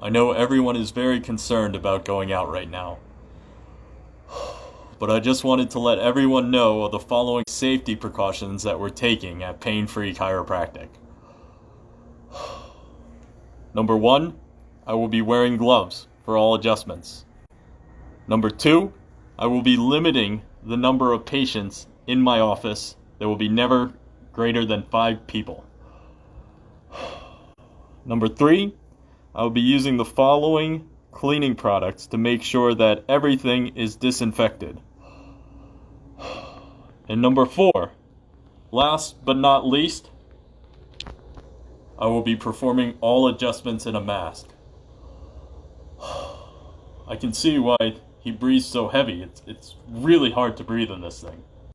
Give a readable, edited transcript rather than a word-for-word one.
I know everyone is very concerned about going out right now, but I just wanted to let everyone know of the following safety precautions that we're taking at Pain Free Chiropractic. Number 1, I will be wearing gloves for all adjustments. Number 2, I will be limiting the number of patients in my office. There will be never greater than 5 people. Number 3, I will be using the following cleaning products to make sure that everything is disinfected. And number 4, last but not least, I will be performing all adjustments in a mask. I can see why he breathes so heavy. It's really hard to breathe in this thing.